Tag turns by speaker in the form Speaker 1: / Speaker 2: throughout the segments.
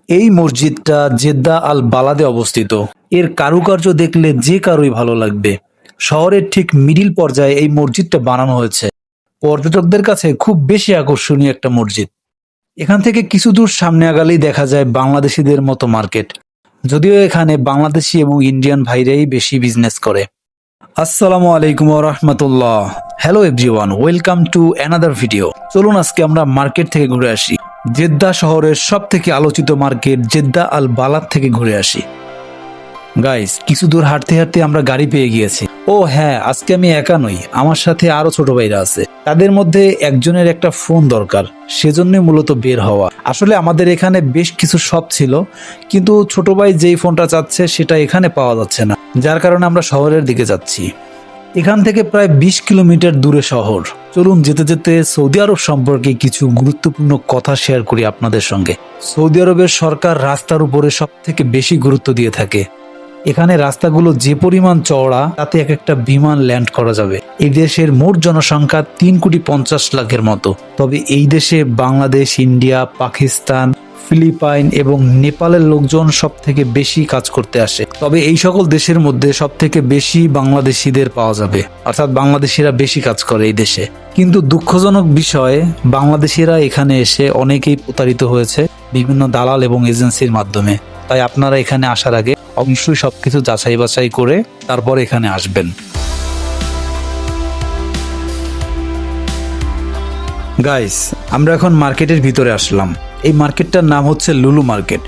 Speaker 1: এই মসজিদটা জেদ্দা আল বালাদে অবস্থিত। এর কারুকার্য দেখলে যে কারোই ভালো লাগবে। শহরের ঠিক মিডিল পর্যায়ে এই মসজিদটা বানানো হয়েছে। পর্যটকদের কাছে খুব বেশি আকর্ষণীয় একটা মসজিদ। এখান থেকে কিছু দূর সামনে আগালেই দেখা যায় বাংলাদেশিদের মতো মার্কেট। যদিও এখানে বাংলাদেশি এবং ইন্ডিয়ান ভাইরাই বেশি বিজনেস করে। আসসালামু আলাইকুম ওয়া রাহমাতুল্লাহ। Hello everyone, welcome to another video. চলুন আজকে আমরা মার্কেট থেকে ঘুরে আসি। জেদ্দা শহরের সব থেকে আলোচিত মার্কেট জেদ্দা আল বালাদ থেকে ঘুরে আসি। গাইস, কিছু দূর হাঁটতে হাঁটতে আমরা গাড়ি পেয়ে গিয়েছি। ও হ্যাঁ, আজকে আমি একা নই, আমার সাথে আরো ছোট ভাইরা আছে। তাদের মধ্যে একজনের একটা ফোন দরকার, সেজন্যই মূলত বের হওয়া। আসলে আমাদের এখানে বেশ কিছু শপ ছিল, কিন্তু ছোট ভাই যেই ফোনটা চাচ্ছে সেটা এখানে পাওয়া যাচ্ছে না, যার কারণে আমরা শহরের দিকে যাচ্ছি। এখান থেকে প্রায় 20 কিলোমিটার দূরে শহর। চলুন যেতে যেতে সৌদি আরব সম্পর্কে কিছু গুরুত্বপূর্ণ কথা শেয়ার করি আপনাদের সঙ্গে। সৌদি আরবের সরকার রাস্তার উপরে সব থেকে বেশি গুরুত্ব দিয়ে থাকে। এখানে রাস্তাগুলো যে পরিমাণ চওড়া, তাতে এক একটা বিমান ল্যান্ড করা যাবে। এই দেশের মোট জনসংখ্যা 3,50,00,000-এর মতো। তবে এই দেশে বাংলাদেশ, ইন্ডিয়া, পাকিস্তান, ফিলিপাইন এবং নেপালের লোকজন সব থেকে বেশি কাজ করতে আসে। তবে এই সকল দেশের মধ্যে সব থেকে বেশি বাংলাদেশিদের পাওয়া যাবে, অর্থাৎ বাংলাদেশিরা বেশি কাজ করে এই দেশে। কিন্তু দুঃখজনক বিষয়, বাংলাদেশিরা এখানে এসে অনেকেই প্রতারিত হয়েছে বিভিন্ন দালাল এবং এজেন্সির মাধ্যমে। তাই আপনারা এখানে আসার আগে অবশ্যই সবকিছু যাচাই বাছাই করে তারপর এখানে আসবেন। গাইস, আমরা এখন মার্কেটের ভিতরে আসলাম। এই মার্কেটটার নাম হচ্ছে লুলু মার্কেট।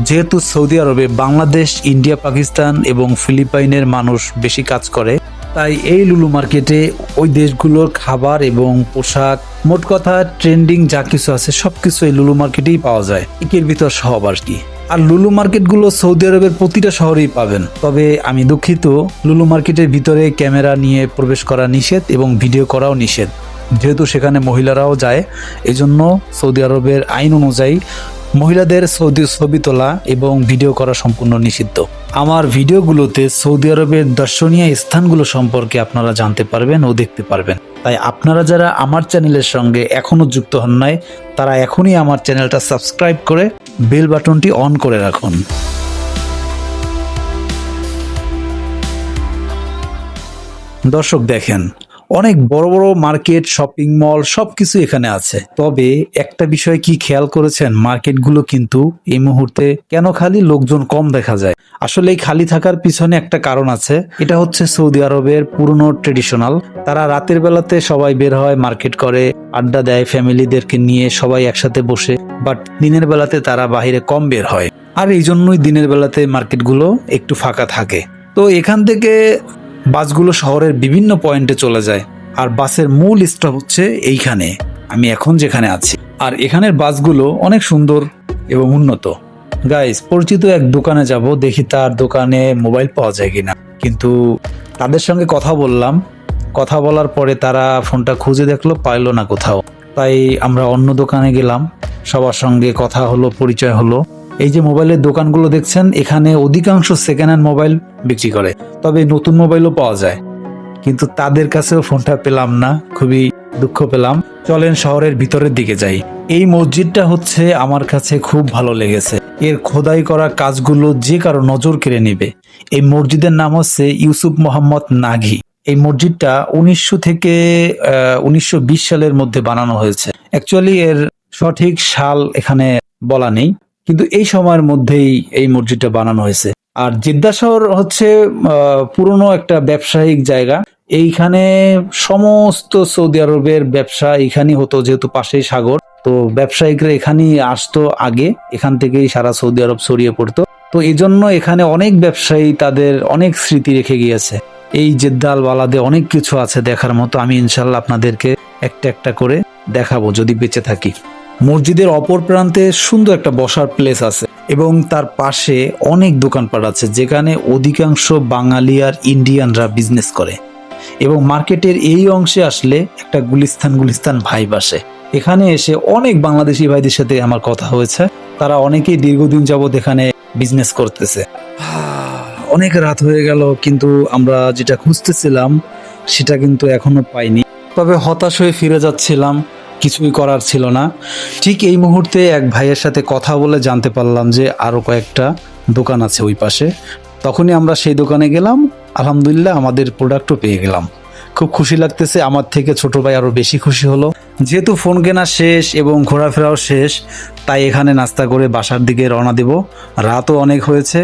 Speaker 1: যেহেতু সৌদি আরবে বাংলাদেশ, ইন্ডিয়া, পাকিস্তান এবং ফিলিপাইনের মানুষ বেশি কাজ করে, তাই এই লুলু মার্কেটে ওই দেশগুলোর খাবার এবং পোশাক, মোট কথা ট্রেন্ডিং যা কিছু আছে সবকিছু এই লুলু মার্কেটেই পাওয়া যায়, একের ভিতর সব আর কি। আর লুলু মার্কেটগুলো সৌদি আরবের প্রতিটা শহরেই পাবেন। তবে আমি দুঃখিত, লুলু মার্কেটের ভিতরে ক্যামেরা নিয়ে প্রবেশ করা নিষেধ এবং ভিডিও করাও নিষেধ। যেহেতু সেখানে মহিলারাও যায়, এজন্য সৌদি আরবের আইন অনুযায়ী মহিলাদের ছবি তোলা এবং ভিডিও করা সম্পূর্ণ নিষিদ্ধ। আমার ভিডিওগুলোতে সৌদি আরবের দর্শনীয় স্থানগুলো সম্পর্কে আপনারা জানতে পারবেন ও দেখতে পারবেন। তাই আপনারা যারা আমার চ্যানেলের সঙ্গে এখনো যুক্ত হন নাই, তারা এখনই আমার চ্যানেলটা সাবস্ক্রাইব করে বেল বাটনটি অন করে রাখুন। দর্শক দেখেন, অনেক বড় বড় মার্কেট, শপিং মল সবকিছু এখানে আছে। তবে একটা বিষয় কি খেয়াল করেছেন, মার্কেটগুলো কিন্তু এই মুহূর্তে কেন খালি, লোকজন কম দেখা যায়। আসলে এই খালি থাকার পিছনে একটা কারণ আছে। এটা হচ্ছে সৌদি আরবের পুরনো ট্রেডিশনাল। তারা রাতের বেলাতে সবাই বের হয়, মার্কেট করে, আড্ডা দেয় ফ্যামিলিদেরকে নিয়ে, সবাই একসাথে বসে। বাট দিনের বেলাতে তারা বাহিরে কম বের হয়, আর এই জন্যই দিনের বেলাতে মার্কেটগুলো একটু ফাঁকা থাকে। তো এখান থেকে বাসগুলো শহরের বিভিন্ন পয়েন্টে চলে যায়, আর বাসের মূল স্টপ হচ্ছে এইখানে, আমি এখন যেখানে আছি। আর এখানের বাসগুলো অনেক সুন্দর এবং উন্নত। গাইস, পরিচিত এক দোকানে যাব, দেখি তার দোকানে মোবাইল পাওয়া যায় কিনা। কিন্তু তাদের সঙ্গে কথা বললাম, কথা বলার পরে তারা ফোনটা খুঁজে দেখলো, পাইলো না কোথাও। তাই আমরা অন্য দোকানে গেলাম, সবার সঙ্গে কথা হলো, পরিচয় হলো। এই যে মোবাইলের দোকানগুলো দেখছেন, এখানে অধিকাংশ সেকেন্ড হ্যান্ড মোবাইল বিক্রি করে, তবে নতুন মোবাইলও পাওয়া যায়। কিন্তু তাদের কাছেও ফোনটা পেলাম না, খুবই দুঃখ পেলাম। চলেন শহরের ভিতরের দিকে যাই। এই মসজিদটা হচ্ছে আমার কাছে খুব ভালো লেগেছে। এর খোদাই করা কাজগুলো যে কারো নজর কেড়ে নেবে। এই মসজিদের নাম হচ্ছে ইউসুফ মোহাম্মদ নাঘি। এই মসজিদটা 1900 থেকে 1920 সালের মধ্যে বানানো হয়েছে। অ্যাকচুয়ালি এর সঠিক সাল এখানে বলা নেই, কিন্তু এই সময়ের মধ্যেই এই মসজিদটা বানানো হয়েছে। আর জেদ্দা শহর হচ্ছে পুরনো একটা ব্যবসায়িক জায়গা। এইখানে সমস্ত সৌদি আরবের ব্যবসা এখানেই হতো, যেহেতু পাশেই সাগর। তো ব্যবসায়িকরা এখানেই আসতো আগে, এখান থেকেই সারা সৌদি আরব ছড়িয়ে পড়তো। তো এই জন্য এখানে অনেক ব্যবসায়ী তাদের অনেক স্মৃতি রেখে গিয়েছে। এই জেদ্দা আল বালাদে অনেক কিছু আছে দেখার মতো। আমি ইনশাল্লাহ আপনাদেরকে একটা একটা করে দেখাবো যদি বেঁচে থাকি। মসজিদের অপর প্রান্তে সুন্দর একটা বসার প্লেস আছে এবং তার পাশে অনেক দোকানপাট আছে, যেখানে অধিকাংশ বাঙালি আর ইন্ডিয়ানরা বিজনেস করে। এবং মার্কেটের এই অংশে আসলে একটা গুলিস্তান ভাইব আসে। এখানে এসে অনেক বাংলাদেশি ভাইদের সাথে আমার কথা হয়েছে, তারা অনেকেই দীর্ঘদিন যাবত এখানে বিজনেস করতেছে। অনেক রাত হয়ে গেল, কিন্তু আমরা যেটা খুঁজতেছিলাম সেটা কিন্তু এখনো পাইনি। তবে হতাশ হয়ে ফিরে যাচ্ছিলাম, কিছুই করার ছিল না। ঠিক এই মুহূর্তে এক ভাইয়ের সাথে কথা বলে জানতে পারলাম যে আরও কয়েকটা দোকান আছে ওই পাশে। তখনই আমরা সেই দোকানে গেলাম, আলহামদুলিল্লাহ আমাদের প্রোডাক্টও পেয়ে গেলাম। খুব খুশি লাগতেছে, আমার থেকে ছোট ভাই আরও বেশি খুশি হলো। যেহেতু ফোন কেনা শেষ এবং ঘোরাফেরাও শেষ, তাই এখানে নাস্তা করে বাসার দিকে রওনা দেব। রাতও অনেক হয়েছে,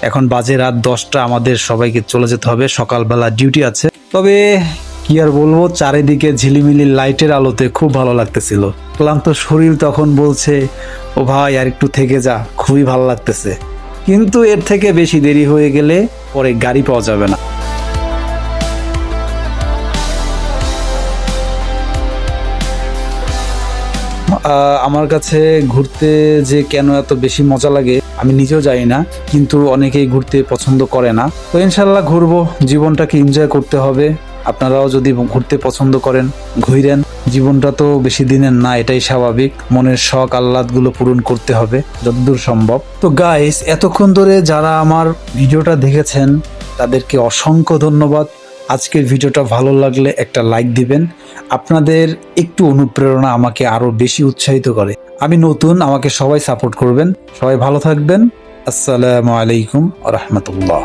Speaker 1: এখন বাজে রাত 10টা, আমাদের সবাইকে চলে যেতে হবে, সকালবেলা ডিউটি আছে। তবে কি আর বলবো, চারিদিকে ঝিলিমিলি লাইটের আলোতে খুব ভালো লাগতেছিল। ক্লান্ত শরীর তখন বলছে, ও ভাই আর একটু থেকে যা, খুবই ভালো লাগতেছে। কিন্তু এর থেকে বেশি দেরি হয়ে গেলে পরে গাড়ি পাওয়া যাবে না। আমার কাছে ঘুরতে যে কেন এত বেশি মজা লাগে আমি নিজেও জানি না, কিন্তু অনেকেই ঘুরতে পছন্দ করে না। তো ইনশাল্লাহ ঘুরবো, জীবনটাকে এনজয় করতে হবে। আপনারাও যদি ঘুরতে পছন্দ করেন ঘুরেন, জীবনটা তো বেশি দিনের না, এটাই স্বাভাবিক। মনের শখ আহ্লাদগুলো পূরণ করতে হবে যতদূর সম্ভব। তো গাইস, এতক্ষণ ধরে যারা আমার ভিডিওটা দেখেছেন তাদেরকে অসংখ্য ধন্যবাদ। আজকের ভিডিওটা ভালো লাগলে একটা লাইক দিবেন। আপনাদের একটু অনুপ্রেরণা আমাকে আরো বেশি উৎসাহিত করে। আমি নতুন, আমাকে সবাই সাপোর্ট করবেন। সবাই ভালো থাকবেন। আসসালামু আলাইকুম ওয়া রাহমাতুল্লাহ।